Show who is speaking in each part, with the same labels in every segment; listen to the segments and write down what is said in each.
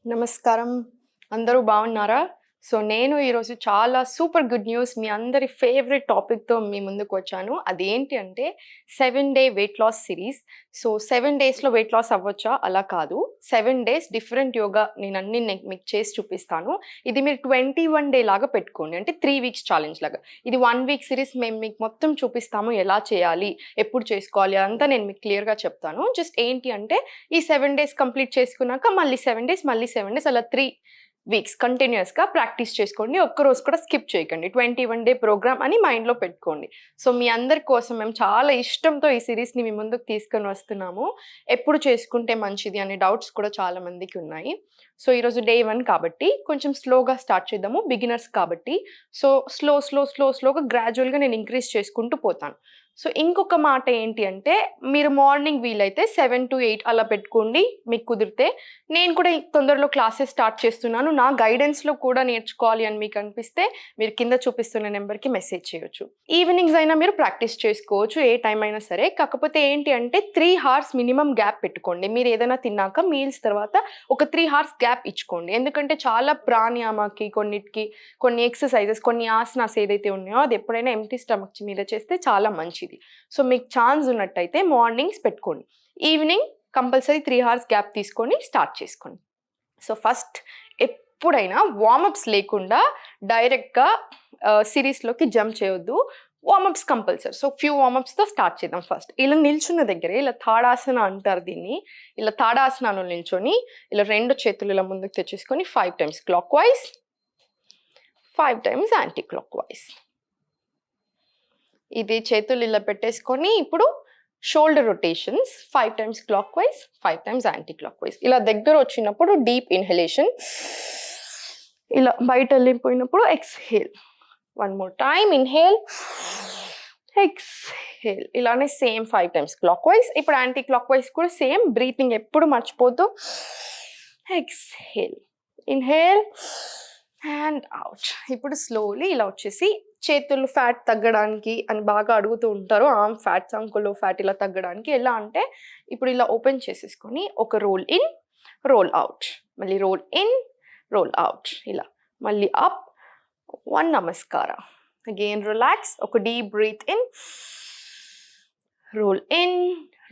Speaker 1: నమస్కారం. అందరూ బాగున్నారా? నేను ఈరోజు చాలా సూపర్ గుడ్ న్యూస్ మీ అందరి ఫేవరెట్ టాపిక్‌తో మీ ముందుకొచ్చాను. అదేంటి అంటే 7 డే వెయిట్ లాస్ సిరీస్. 7 డేస్‌లో వెయిట్ లాస్ అవ్వొచ్చా? అలా కాదు. 7 డేస్ డిఫరెంట్ యోగా నేనన్నీ మీకు చేసి చూపిస్తాను. ఇది మీరు 21 డే లాగా పెట్టుకోండి. అంటే 3 వీక్స్ ఛాలెంజ్ లాగా. ఇది 1 వీక్ సిరీస్ మేము మీకు మొత్తం చూపిస్తాము. ఎలా చేయాలి? ఎప్పుడు చేసుకోవాలి? అదంతా నేను మీకు క్లియర్‌గా చెప్తాను. జస్ట్ ఏంటి అంటే ఈ 7 డేస్ కంప్లీట్ చేసుకున్నాక మళ్ళీ 7 డేస్, మళ్ళీ 7 డేస్ అలా 3 వీక్స్ కంటిన్యూయస్‌గా ప్రాక్టీస్ చేసుకోండి. ఒక్కరోజు కూడా స్కిప్ చేయకండి. 21 డే ప్రోగ్రామ్ అని మైండ్‌లో పెట్టుకోండి. మీ అందరి కోసం మేము చాలా ఇష్టంతో ఈ సిరీస్‌ని మీ ముందుకు తీసుకొని వస్తున్నాము. ఎప్పుడు చేసుకుంటే మంచిది అనే డౌట్స్ కూడా చాలా మందికి ఉన్నాయి. ఈరోజు డే 1 కాబట్టి కొంచెం స్లోగా స్టార్ట్ చేద్దాము. బిగినర్స్ కాబట్టి. స్లోగా గ్రాడ్యుయల్‌గా నేను ఇంక్రీజ్ చేసుకుంటూ పోతాను. ఇంకొక మాట ఏంటి అంటే మీరు మార్నింగ్ వీలైతే 7-8 అలా పెట్టుకోండి మీకు కుదిరితే. నేను కూడా తొందరలో క్లాసెస్ స్టార్ట్ చేస్తున్నాను. నా గైడెన్స్‌లో కూడా నేర్చుకోవాలి అని మీకు అనిపిస్తే మీరు కింద చూపిస్తున్న నెంబర్‌కి మెసేజ్ చేయొచ్చు. ఈవినింగ్స్ అయినా మీరు ప్రాక్టీస్ చేసుకోవచ్చు. ఏ టైం అయినా సరే. కాకపోతే ఏంటి అంటే 3 హార్స్ మినిమమ్ గ్యాప్ పెట్టుకోండి. మీరు ఏదైనా తిన్నాక మీల్స్ తర్వాత ఒక 3 హార్స్ గ్యాప్ ఇచ్చుకోండి. ఎందుకంటే చాలా ప్రాణాయామకి కొన్ని ఎక్సర్సైజెస్ కొన్ని ఆసనాస్ ఏదైతే ఉన్నాయో అది ఎప్పుడైనా ఎంప్టీ స్టమక్ మీద చేస్తే చాలా మంచిది. మీకు ఛాన్స్ ఉన్నట్టయితే మార్నింగ్స్ పెట్టుకోండి. ఈవినింగ్ కంపల్సరీ 3 హార్స్ గ్యాప్ తీసుకొని స్టార్ట్ చేసుకోండి. ఫస్ట్ ఎప్పుడైనా వార్మప్స్ లేకుండా డైరెక్ట్‌గా సిరీస్‌లోకి జంప్ చేయొద్దు. Warm-ups compulsory. ఫ్యూ వార్మప్స్‌తో స్టార్ట్ చేద్దాం ఫస్ట్. ఇలా నిల్చున్న దగ్గరే ఇలా తాడాసన అంటారు దీన్ని. ఇలా తాడాసనాలో నిల్చొని ఇలా 2 చేతులు ఇలా ముందుకు తెచ్చేసుకొని 5 times clockwise, 5 times anticlockwise. ఇది చేతులు ఇలా పెట్టేసుకొని ఇప్పుడు shoulder rotations 5 times clockwise, 5 times anticlockwise. ఇలా దగ్గర వచ్చినప్పుడు డీప్ ఇన్హలేషన్, ఇలా బయట వెళ్ళిపోయినప్పుడు exhale. 1 more time inhale, exhale. ఇలానే సేమ్ 5 టైమ్స్ క్లాక్ వైస్. ఇప్పుడు యాంటీ క్లాక్ వైస్ కూడా సేమ్ బ్రీతింగ్ ఎప్పుడు మర్చిపోతూ ఎక్స్హేల్, ఇన్హేల్ అండ్ అవుట్. ఇప్పుడు స్లోలీ ఇలా వచ్చేసి చేతులు ఫ్యాట్ తగ్గడానికి అని బాగా అడుగుతూ ఉంటారు. ఆర్మ్ ఫ్యాట్స్, అంకుల్లో ఫ్యాట్ ఇలా తగ్గడానికి ఎలా అంటే ఇప్పుడు ఇలా ఓపెన్ చేసేసుకొని ఒక రోల్ ఇన్, రోల్ అవుట్, మళ్ళీ రోల్ ఇన్, రోల్ అవుట్. ఇలా మళ్ళీ అప్, 1 నమస్కార. అగైన్ రిలాక్స్, ఒక deep breath in,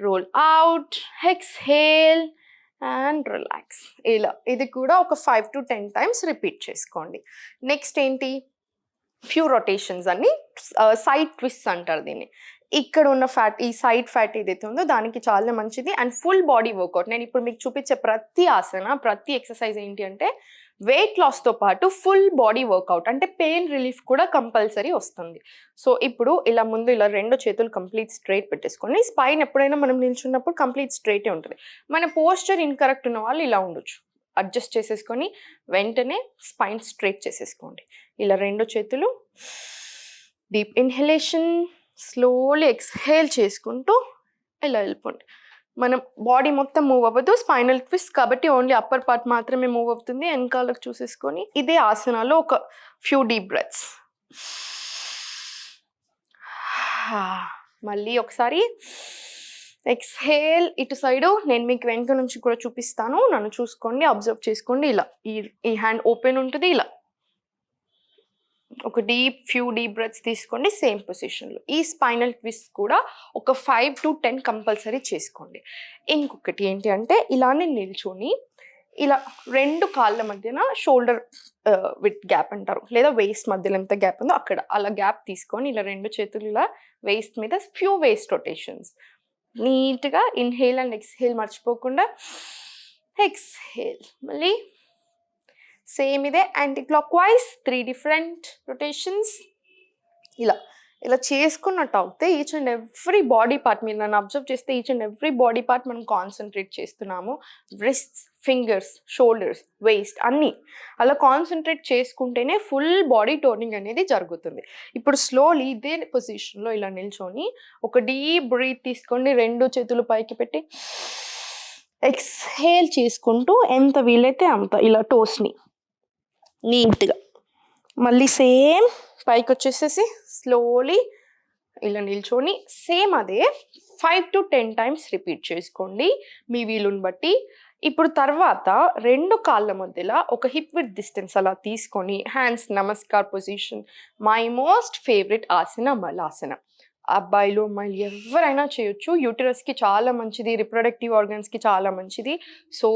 Speaker 1: roll out, exhale and relax. ఇలా ఇది కూడా ఒక 5 to 10 టైమ్స్ రిపీట్ చేసుకోండి. నెక్స్ట్ ఏంటి, ఫ్యూ రొటేషన్స్ అన్ని సైడ్ ట్విస్ట్ అంటారు దీన్ని. ఇక్కడ ఉన్న ఫ్యాట్, ఈ సైడ్ ఫ్యాట్ ఏదైతే ఉందో దానికి చాలా మంచిది అండ్ ఫుల్ బాడీ వర్కౌట్. నేను ఇప్పుడు మీకు చూపించే ప్రతి ఆసన, ప్రతి ఎక్సర్సైజ్ ఏంటి అంటే వెయిట్ లాస్తో పాటు ఫుల్ బాడీ వర్కౌట్ అంటే పెయిన్ రిలీఫ్ కూడా కంపల్సరీ వస్తుంది. ఇప్పుడు ఇలా ముందు ఇలా 2 చేతులు కంప్లీట్ స్ట్రైట్ పెట్టేసుకొని, స్పైన్ ఎప్పుడైనా మనం నిల్చున్నప్పుడు కంప్లీట్ స్ట్రైటే ఉంటుంది. మన పోస్చర్ ఇన్కరెక్ట్ ఉన్న వాళ్ళు ఇలా ఉండొచ్చు. అడ్జస్ట్ చేసేసుకొని వెంటనే స్పైన్ స్ట్రైట్ చేసేసుకోండి. ఇలా 2 చేతులు డీప్ ఇన్హలేషన్, స్లోలీ ఎక్స్హేల్ చేసుకుంటూ ఇలా వెళ్ళిపోండి. మనం బాడీ మొత్తం మూవ్ అవ్వదు, స్పైనల్ ట్విస్ట్ కాబట్టి ఓన్లీ అప్పర్ పార్ట్ మాత్రమే మూవ్ అవుతుంది. వెనకాలకు చూసేసుకొని ఇదే ఆసనాలో ఒక ఫ్యూ డీప్ బ్రెత్స్. మళ్ళీ ఒకసారి ఎక్స్హేల్ ఇటు సైడు. నేను మీకు వెనక నుంచి కూడా చూపిస్తాను, నన్ను చూసుకోండి, అబ్జర్వ్ చేసుకోండి. ఇలా ఈ హ్యాండ్ ఓపెన్ ఉంటుంది. ఇలా ఒక ఫ్యూ డీప్ బ్రెత్స్ తీసుకోండి సేమ్ పొజిషన్లో. ఈ స్పైనల్ ట్విస్ట్ కూడా ఒక 5 to 10 కంపల్సరీ చేసుకోండి. ఇంకొకటి ఏంటి అంటే ఇలానే నిల్చొని ఇలా 2 కాళ్ళ మధ్యన షోల్డర్ విత్ గ్యాప్ అంటారు, లేదా వేస్ట్ మధ్యలో ఎంత గ్యాప్ ఉందో అక్కడ అలా గ్యాప్ తీసుకొని ఇలా 2 చేతులు ఇలా వేస్ట్ మీద ఫ్యూ వేస్ట్ రొటేషన్స్. నీట్గా ఇన్హేల్ అండ్ ఎక్స్హేల్ మర్చిపోకుండా. ఎక్స్హేల్, మళ్ళీ సేమ్ ఇదే anti clock wise 3 different rotations. ఇలా చేసుకున్నట్టు అవుతే each and every body part, మీరు నన్ను అబ్జర్వ్ చేస్తే each and every body part మనం కాన్సన్ట్రేట్ చేస్తున్నాము. రిస్ట్స్, ఫింగర్స్, షోల్డర్స్, వేస్ట్ అన్నీ అలా కాన్సన్ట్రేట్ చేసుకుంటేనే ఫుల్ బాడీ టోనింగ్ అనేది జరుగుతుంది. ఇప్పుడు స్లోలీ ఇదే పొజిషన్లో ఇలా నిల్చొని ఒక డీప్ బ్రీత్ తీసుకోండి. 2 చేతులు పైకి పెట్టి ఎక్స్హేల్ చేసుకుంటూ ఎంత వీలైతే అంత ఇలా టోస్ని నీట్గా మళ్ళీ సేమ్ పైకి వచ్చేసేసి స్లోలీ ఇలా నిల్చొని సేమ్ అదే 5 to 10 టైమ్స్ రిపీట్ చేసుకోండి మీ వీలుని బట్టి. ఇప్పుడు తర్వాత 2 కాళ్ళ మధ్యలో ఒక హిప్ విడ్త్ డిస్టెన్స్ అలా తీసుకొని హ్యాండ్స్ నమస్కార్ పొజిషన్. మై మోస్ట్ ఫేవరెట్ ఆసన మలాసన. అబ్బాయిలు, అమ్మాయిలు ఎవరైనా చేయొచ్చు. యూటరస్‌కి చాలా మంచిది. రిప్రొడక్టివ్ ఆర్గాన్స్‌కి చాలా మంచిది. సో,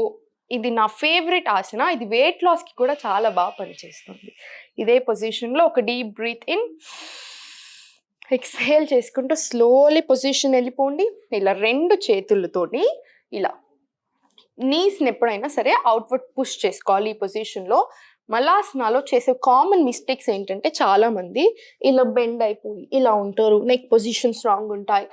Speaker 1: ఇది నా ఫేవరెట్ ఆసన. ఇది వెయిట్ లాస్‌కి కూడా చాలా బాగా పనిచేస్తుంది. ఇదే పొజిషన్‌లో ఒక డీప్ బ్రీత్ ఇన్, ఎక్స్‌హేల్ చేసుకుంటూ స్లోలీ పొజిషన్ వెళ్ళిపోండి. ఇలా 2 చేతులతోని ఇలా నీస్‌ని ఎప్పుడైనా సరే అవుట్‌వర్డ్ పుష్ చేసుకోవాలి ఈ పొజిషన్‌లో. మలాసనాలో చేసే కామన్ మిస్టేక్స్ ఏంటంటే చాలామంది ఇలా బెండ్ అయిపోయి ఇలా ఉంటారు. నెక్ పొజిషన్స్ రాంగ్ ఉంటాయి.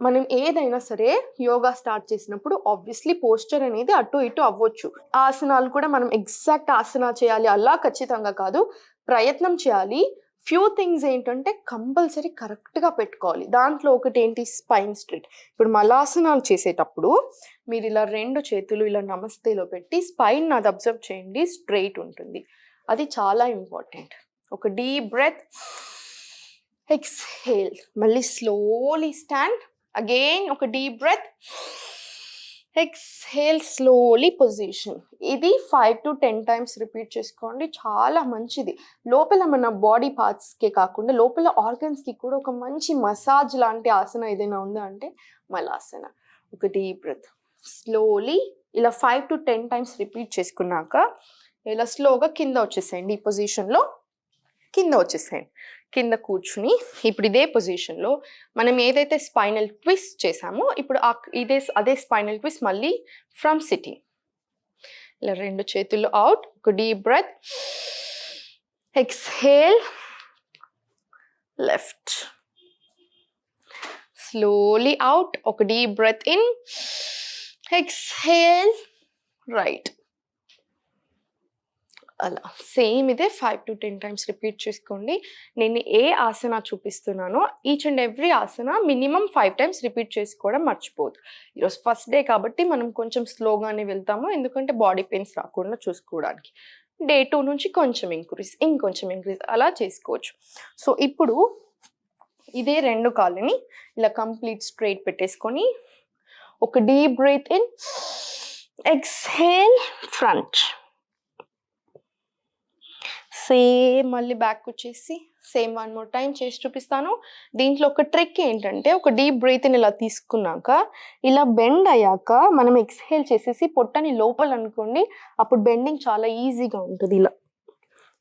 Speaker 1: మనం ఏదైనా సరే యోగా స్టార్ట్ చేసినప్పుడు ఆబ్వియస్లీ పోస్చర్ అనేది అటు ఇటు అవ్వచ్చు. ఆసనాలు కూడా మనం ఎగ్జాక్ట్ ఆసనా చేయాలి అలా ఖచ్చితంగా కాదు. ప్రయత్నం చేయాలి. ఫ్యూ థింగ్స్ ఏంటంటే కంపల్సరీ కరెక్ట్‌గా పెట్టుకోవాలి. దాంట్లో ఒకటేంటి స్పైన్ స్ట్రెయిట్. ఇప్పుడు మలాసనాలు చేసేటప్పుడు మీరు ఇలా 2 చేతులు ఇలా నమస్తేలో పెట్టి స్పైన్ నాది అబ్జర్వ్ చేయండి. స్ట్రెయిట్ ఉంటుంది. అది చాలా ఇంపార్టెంట్. ఒక డీప్ బ్రెత్, ఎక్స్‌హేల్. మళ్ళీ స్లోలీ స్టాండ్. అగైన్ ఒక deep breath, exhale slowly position. ఇది 5 to 10 టైమ్స్ రిపీట్ చేసుకోండి. చాలా మంచిది. లోపల మన బాడీ పార్ట్స్‌కే కాకుండా లోపల ఆర్గన్స్‌కి కూడా ఒక మంచి మసాజ్ లాంటి ఆసన ఏదైనా ఉందా అంటే మలాసన. ఒక డీప్ బ్రెత్. స్లోలీ ఇలా 5 to 10 టైమ్స్ రిపీట్ చేసుకున్నాక ఇలా స్లోగా కింద వచ్చేసేయండి. ఈ పొజిషన్‌లో కింద వచ్చేసేయండి. కింద కూర్చుని ఇప్పుడు ఇదే పొజిషన్‌లో మనం ఏదైతే స్పైనల్ ట్విస్ట్ చేసామో ఇప్పుడు అదే స్పైనల్ ట్విస్ట్ మళ్ళీ ఫ్రమ్ సిట్టింగ్. ఇలా 2 చేతులు అవుట్. ఒక deep breath, exhale left. Slowly out. ఒక deep breath in, exhale right. అలా సేమ్ ఇదే 5 to 10 టైమ్స్ రిపీట్ చేసుకోండి. నేను ఏ ఆసన చూపిస్తున్నానో each and every asana minimum 5 times repeat చేసుకోవడం మర్చిపోవద్దు. ఈరోజు ఫస్ట్ డే కాబట్టి మనం కొంచెం స్లోగానే వెళ్తాము. ఎందుకంటే బాడీ పెయిన్స్ రాకుండా చూసుకోవడానికి. డే 2 నుంచి కొంచెం ఇంకొంచెం అలా చేసుకోవచ్చు. సో ఇప్పుడు ఇదే 2 కాళ్ళని ఇలా కంప్లీట్ స్ట్రెయిట్ పెట్టేసుకొని ఒక deep breath in, exhale front. Same మళ్ళీ బ్యాక్ వచ్చేసి సేమ్ 1 more టైం చేసి చూపిస్తాను. దీంట్లో ఒక ట్రిక్ ఏంటంటే ఒక డీప్ బ్రీత్ని ఇలా తీసుకున్నాక ఇలా బెండ్ అయ్యాక మనం ఎక్స్‌హేల్ చేసేసి పొట్టని లోపల అనుకోండి. అప్పుడు బెండింగ్ చాలా ఈజీగా ఉంటుంది. ఇలా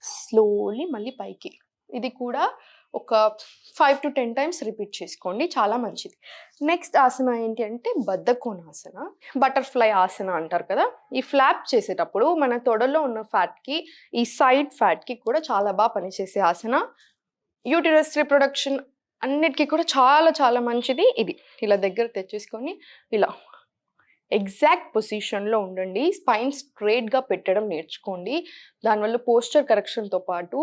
Speaker 1: స్లోలీ మళ్ళీ పైకి. ఇది కూడా ఒక 5 to 10 టైమ్స్ రిపీట్ చేసుకోండి. చాలా మంచిది. నెక్స్ట్ ఆసన ఏంటి అంటే బద్ధకోణాసన, బటర్ఫ్లై ఆసన అంటారు కదా. ఈ ఫ్లాప్ చేసేటప్పుడు మన తొడలో ఉన్న ఫ్యాట్కి ఈ సైడ్ ఫ్యాట్కి కూడా చాలా బాగా పనిచేసే ఆసన. యూటరస్ రిప్రొడక్షన్ అన్నిటికీ కూడా చాలా చాలా మంచిది. ఇది ఇలా దగ్గర తెచ్చేసుకొని ఇలా ఎగ్జాక్ట్ పొజిషన్లో ఉండండి. స్పైన్ స్ట్రెయిట్గా పెట్టడం నేర్చుకోండి. దానివల్ల పోస్చర్ కరెక్షన్తో పాటు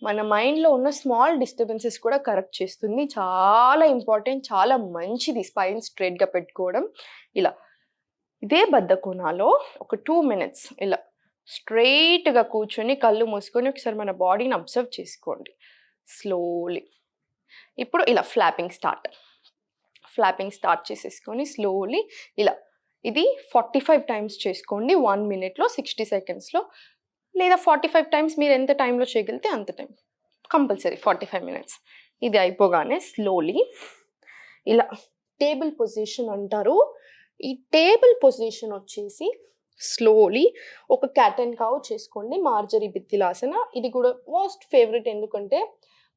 Speaker 1: మన మైండ్లో ఉన్న స్మాల్ డిస్టర్బెన్సెస్ కూడా కరెక్ట్ చేస్తుంది. చాలా ఇంపార్టెంట్, చాలా మంచిది స్పైన్ స్ట్రెయిట్గా పెట్టుకోవడం. ఇలా ఇదే బద్ధకోణాలో ఒక 2 minutes ఇలా స్ట్రెయిట్గా కూర్చొని కళ్ళు మూసుకొని ఒకసారి మన బాడీని అబ్జర్వ్ చేసుకోండి స్లోలీ. ఇప్పుడు ఇలా ఫ్లాపింగ్ స్టార్ట్ చేసేసుకొని స్లోలీ ఇలా ఇది 45 టైమ్స్ చేసుకోండి 1 minute 60 secondsలో. లేదా 45 టైమ్స్ మీరు ఎంత టైంలో చేయగలిగితే అంత టైం. Compulsory 45 minutes. ఇది అయిపోగానే స్లోలీ ఇలా టేబుల్ పొజిషన్ అంటారు. ఈ టేబుల్ పొజిషన్ వచ్చేసి స్లోలీ ఒక క్యాట్ అండ్ కౌ చేసుకోండి. మార్జరీ బిత్తిలాసన. ఇది కూడా మోస్ట్ ఫేవరెట్. ఎందుకంటే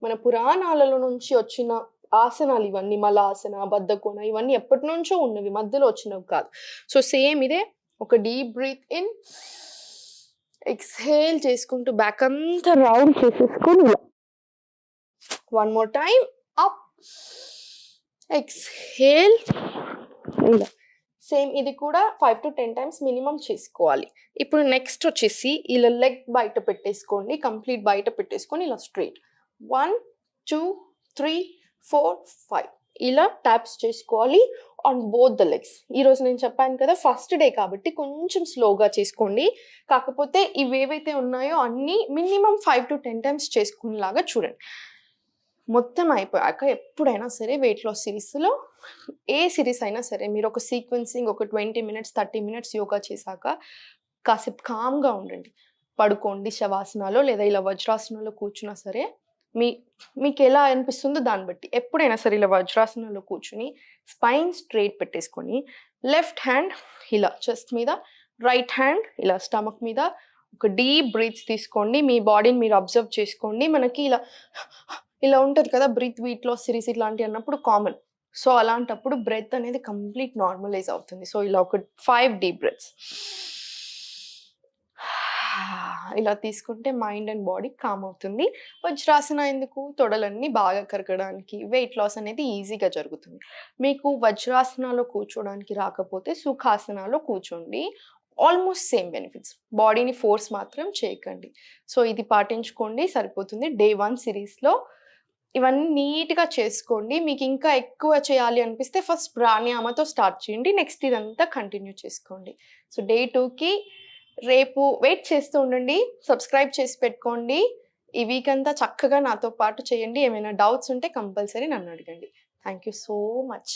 Speaker 1: మన పురాణాలలో నుంచి వచ్చిన ఆసనాలు ఇవన్నీ. మలాసన, బద్ధకోణ ఇవన్నీ ఎప్పటి నుంచో ఉన్నవి, మధ్యలో వచ్చినవి కాదు. సో సేమ్ ఇదే ఒక డీప్ బ్రీత్ ఇన్, ఎక్స్‌హేల్ చేసుకుంటూ బ్యాక్ అంతా రౌండ్ చేసేసుకొని 1 more టైం అప్, ఎక్స్‌హేల్ ఇలా. సేమ్ ఇది కూడా 5 to 10 టైమ్స్ మినిమం చేసుకోవాలి. ఇప్పుడు నెక్స్ట్ వచ్చేసి ఇలా లెగ్ బయట పెట్టేసుకోండి. కంప్లీట్ బయట పెట్టేసుకొని ఇలా స్ట్రైట్ 1 2 3 4 5 ఇలా ట్యాప్స్ చేసుకోవాలి ఆన్ బోత్ ద లెగ్స్. ఈరోజు నేను చెప్పాను కదా ఫస్ట్ డే కాబట్టి కొంచెం స్లోగా చేసుకోండి. కాకపోతే ఇవేవైతే ఉన్నాయో అన్నీ మినిమం 5 to 10 టైమ్స్ చేసుకునేలాగా చూడండి. మొత్తం అయిపోయాక ఎప్పుడైనా సరే వెయిట్ లాస్ సిరీస్‌లో ఏ సిరీస్ అయినా సరే మీరు ఒక సీక్వెన్సింగ్ ఒక 20 మినిట్స్, 30 మినిట్స్ యోగా చేశాక కాసేపు కామ్‌గా ఉండండి. పడుకోండి శవాసనాలో లేదా ఇలా వజ్రాసనంలో కూర్చున్నా సరే మీ మీకెలా అనిపిస్తుందో దాన్ని బట్టి. ఎప్పుడైనా సరే ఇలా వజ్రాసనంలో కూర్చొని స్పైన్ స్ట్రెయిట్ పెట్టేసుకొని లెఫ్ట్ హ్యాండ్ ఇలా చెస్ట్ మీద, రైట్ హ్యాండ్ ఇలా స్టమక్ మీద ఒక డీప్ బ్రీత్స్ తీసుకోండి. మీ బాడీని మీరు అబ్జర్వ్ చేసుకోండి. మనకి ఇలా ఉంటది కదా! బ్రీత్ వెయిట్ లాస్ సిరీస్ ఇట్లాంటివి అన్నప్పుడు కామన్. సో, అలాంటప్పుడు బ్రెత్ అనేది కంప్లీట్ నార్మలైజ్ అవుతుంది. సో, ఇలా ఒక 5 డీప్ బ్రెత్స్. ఇలా తీసుకుంటే మైండ్ అండ్ బాడీ కామ్ అవుతుంది. వజ్రాసన ఎందుకు? తొడలన్నీ బాగా కరగడానికి, వెయిట్ లాస్ అనేది ఈజీగా జరుగుతుంది. మీకు వజ్రాసనాలో కూర్చోడానికి రాకపోతే సుఖాసనాలో కూర్చోండి. Almost same benefits. బాడీని ఫోర్స్ మాత్రం చేయకండి. సో, ఇది పాటించుకోండి సరిపోతుంది. డే 1 సిరీస్‌లో ఇవన్నీ నీట్‌గా చేసుకోండి. మీకింకా ఎక్కువ చేయాలి అనిపిస్తే ఫస్ట్ ప్రాణాయామతో స్టార్ట్ చేయండి. నెక్స్ట్ ఇదంతా కంటిన్యూ చేసుకోండి. సో, డే 2కి రేపు వెయిట్ చేస్తూ ఉండండి. సబ్స్క్రైబ్ చేసి పెట్టుకోండి. ఈ వీక్ అంతా చక్కగా నాతో పాటు చేయండి. ఏమైనా డౌట్స్ ఉంటే కంపల్సరీ నన్నడగండి. Thank you so much.